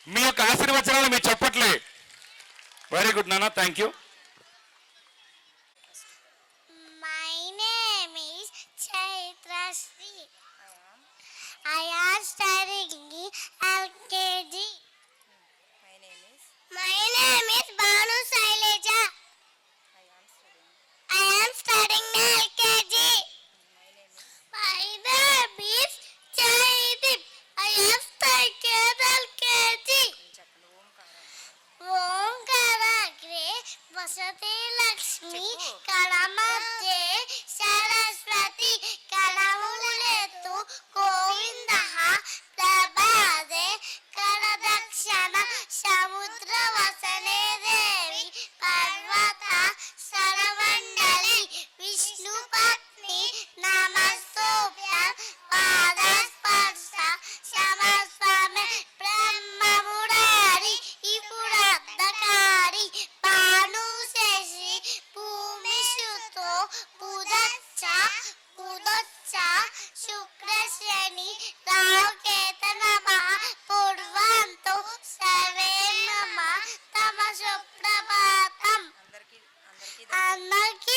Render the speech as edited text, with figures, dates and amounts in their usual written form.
మీ యొక్క ఆశీర్వచనాలు మీరు చెప్పట్లే. వెరీ గుడ్ నాన్న, thank you. My name is Chaitrasri. I am studying LKG. My name is Banu Saileja. I am studying LKG. My name is Chaitip. I am studying LKG. ఓంకారాగ్రే వసతే లక్ష్మి కళమధ్యే సరస్వతి కళములెత్తు గోవిందః ప్రభాదే కరదక్షణ సముద్రవసనే దేవి పర్వత సరమండలి విష్ణు పత్ని నమస్తోభ్యం పాదస్పర్శ సమస్వమే బ్రహ్మమురారి ఇపురద్దకారి భానుశేషి భూమిసుతో బుధచ్చ శుక్రశని రాహుకేత నమః పూర్వంతో సర్వే నమః తమ సుప్రభాతం. అందరికీ